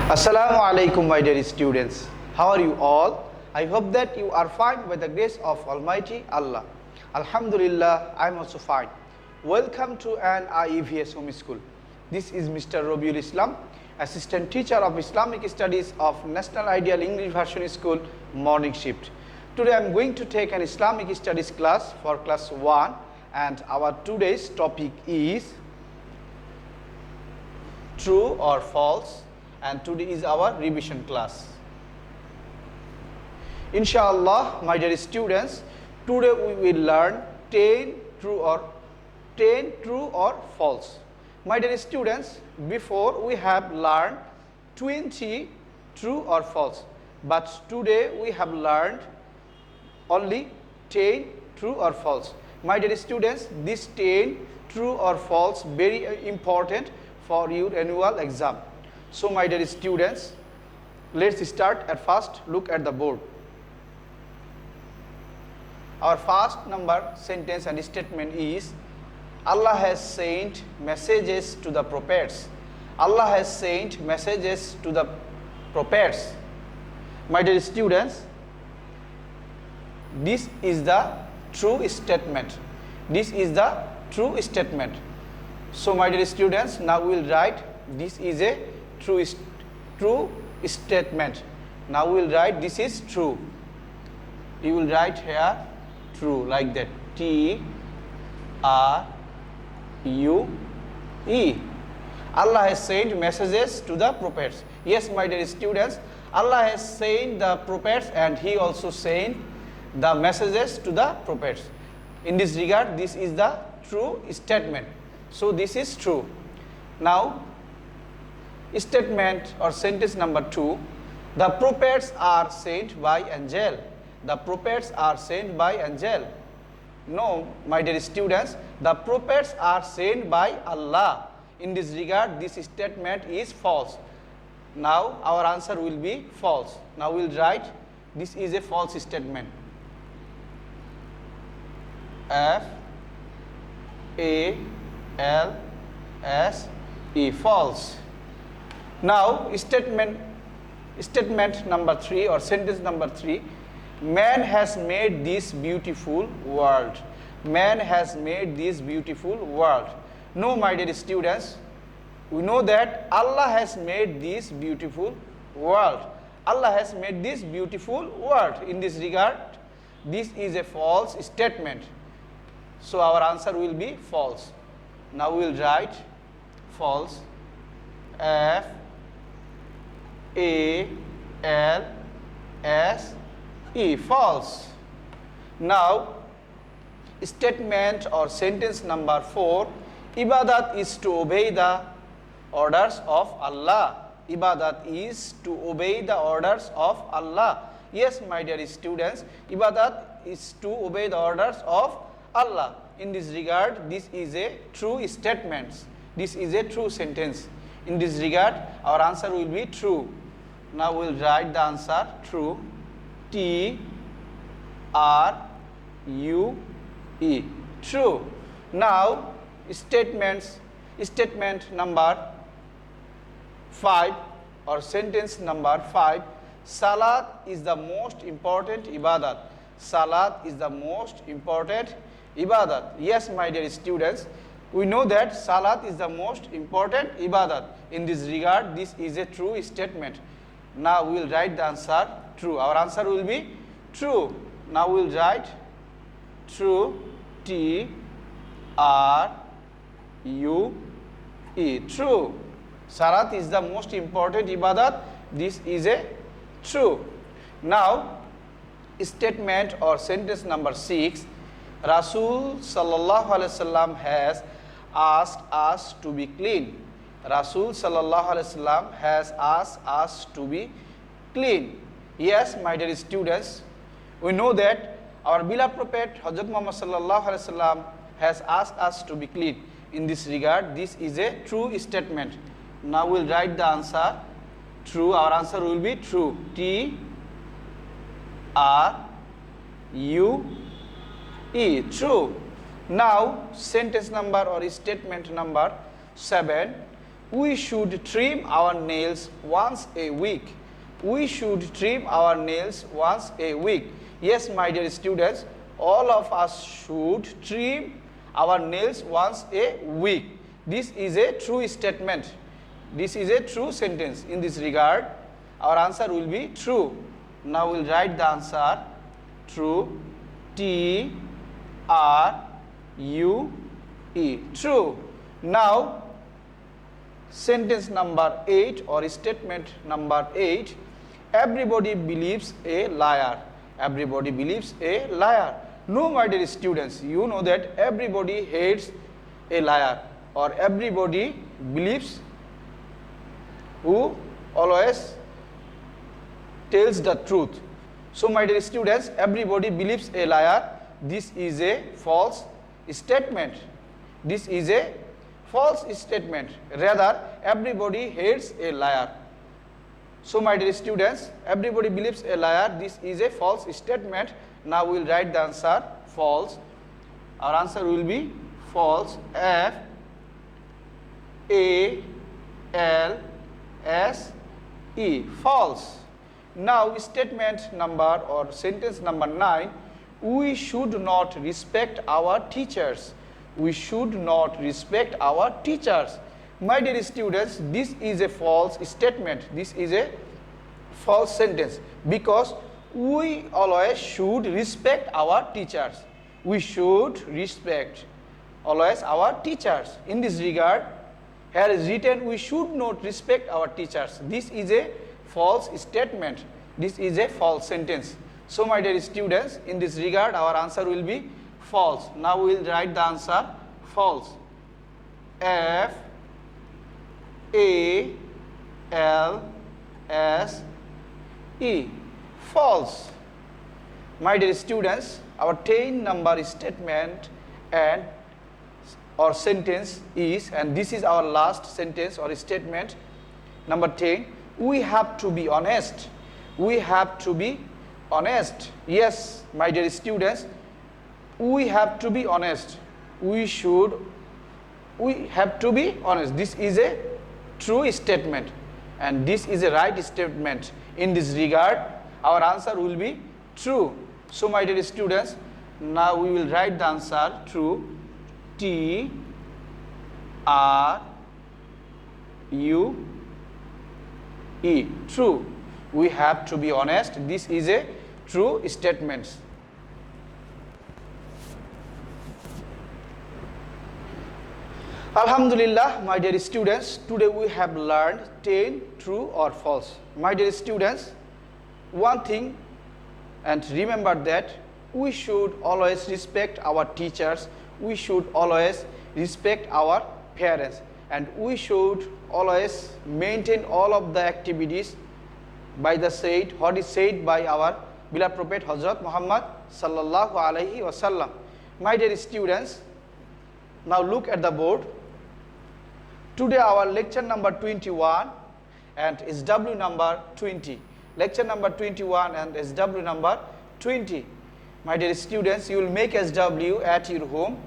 Assalamu alaikum, my dear students. How are you all? I hope that you are fine by the grace of Almighty Allah. Alhamdulillah, I am also fine. Welcome to an IEVS home school. This is Mr. Robiul Islam, Assistant Teacher of Islamic Studies of National Ideal English Version School, Morning Shift. Today I am going to take an Islamic Studies class for class 1, and our today's topic is true or false, and today is our revision class. Inshallah, my dear students, today we will learn 10 true or false. My dear students, before we have learned 20 true or false, but today we have learned only 10 true or false. My dear students, this 10 true or false very important for your annual exam. So my dear students, let's start at first. Look at the board. Our first number sentence and statement is Allah has sent messages to the prophets. Allah has sent messages to the prophets. My dear students, this is the true statement. This is the true statement. So my dear students, now we will write this is a true statement. Now we will write this is true. You will write here true like that. T R U E. Allah has sent messages to the prophets. Yes, my dear students, Allah has sent the prophets and He also sent the messages to the prophets. In this regard, this is the true statement. So this is true. Now, statement or sentence number 2, the prophets are sent by angel. The prophets are sent by angel. No, my dear students, the prophets are sent by Allah. In this regard, this statement is false. Now our answer will be false. Now we will write this is a false statement. F A L S E, false. Now statement number 3 or sentence number 3, man has made this beautiful world. Man has made this beautiful world. No, my dear students, we know that Allah has made this beautiful world. Allah has made this beautiful world. In this regard, this is a false statement. So our answer will be false. Now we will write false. F A L S E, false. Now statement or sentence number 4, ibadat is to obey the orders of Allah. Ibadat is to obey the orders of Allah. Yes, my dear students, ibadat is to obey the orders of Allah. In this regard, this is a true statement. This is a true sentence. In this regard, our answer will be true. Now we will write the answer true. T R U E, true. Now statement number 5 or sentence number 5, salat is the most important ibadat. Salat is the most important ibadat. Yes, my dear students, we know that salat is the most important ibadat. In this regard, this is a true statement. Now we will write the answer true. Our answer will be true. Now we will write true. T R U E, true. Salat is the most important ibadat. This is a true. Now statement or sentence number 6, Rasul sallallahu alaihi wasallam has asked us to be clean. Rasul sallallahu alaihi wasallam has asked us to be clean. Yes, my dear students, we know that our beloved prophet Hazrat Muhammad sallallahu alaihi wasallam has asked us to be clean. In this regard, this is a true statement. Now we will write the answer true. Our answer will be true. T R U E, true. Now sentence number or statement number 7, We should trim our nails once a week. We should trim our nails once a week. Yes, my dear students, all of us should trim our nails once a week. This is a true statement. This is a true sentence. In this regard, our answer will be true. Now we'll write the answer true. T R U E. True. Now, sentence number 8 or statement number 8. Everybody believes a liar. Everybody believes a liar. No, my dear students, you know that everybody hates a liar, or everybody believes who always tells the truth. So, my dear students, everybody believes a liar. This is a false statement. This is a false statement. Rather, everybody hates a liar. So, my dear students, everybody believes a liar. This is a false statement. Now we will write the answer false. Our answer will be false. F A L S E. False. Now statement number or sentence number 9. We should not respect our teachers. We should not respect our teachers. My dear students, this is a false statement. This is a false sentence, because we always should respect our teachers. We should respect always our teachers. In this regard, here is written we should not respect our teachers. This is a false statement. This is a false sentence. So, my dear students, in this regard, our answer will be false. Now we will write the answer false. F A L S E. False. My dear students, our 10 number statement and or sentence is, and this is our last sentence or statement, number 10. We have to be honest. We have to be honest. Yes, my dear students, we have to be honest. We have to be honest. This is a true statement and this is a right statement. In this regard, our answer will be true. So, my dear students, now we will write the answer true. T R U E. True. We have to be honest. This is a true statement. Alhamdulillah, my dear students, today we have learned 10 true or false. My dear students, one thing, and remember that we should always respect our teachers, we should always respect our parents, and we should always maintain all of the activities by the said, what is said by our beloved Prophet Hazrat Muhammad sallallahu alaihi wasallam. My dear students, now look at the board. Today our lecture number 21 and SW number 20. Lecture number 21 and SW number 20. My dear students, you will make SW at your home.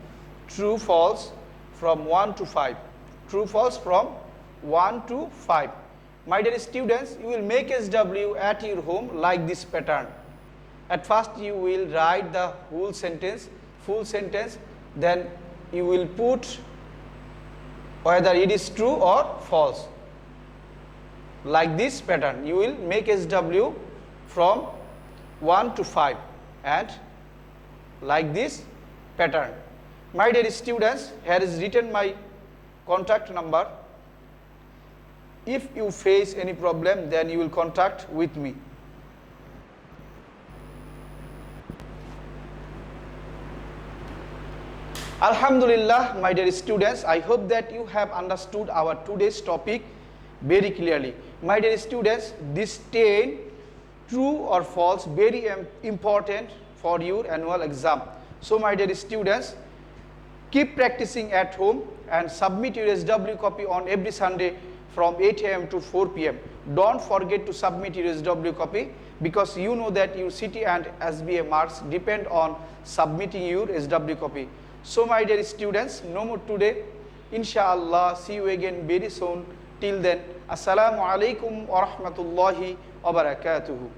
True, false from 1 to 5. True, false from 1 to 5. My dear students, you will make SW at your home like this pattern. At first you will write the whole sentence, full sentence, then you will put whether it is true or false. Like this pattern, you will make SW from 1 to 5 and like this pattern. My dear students, here is written my contact number. If you face any problem, then you will contact with me. Alhamdulillah, my dear students, I hope that you have understood our today's topic very clearly. My dear students, this 10 true or false very important for your annual exam. So, my dear students, keep practicing at home and submit your SW copy on every Sunday from 8 AM to 4 PM. Don't forget to submit your SW copy, because you know that your CT and SBA marks depend on submitting your SW copy. So, my dear students, no more today. Inshallah, see you again very soon. Till then, Assalamu alaikum wa rahmatullahi wa barakatuhu.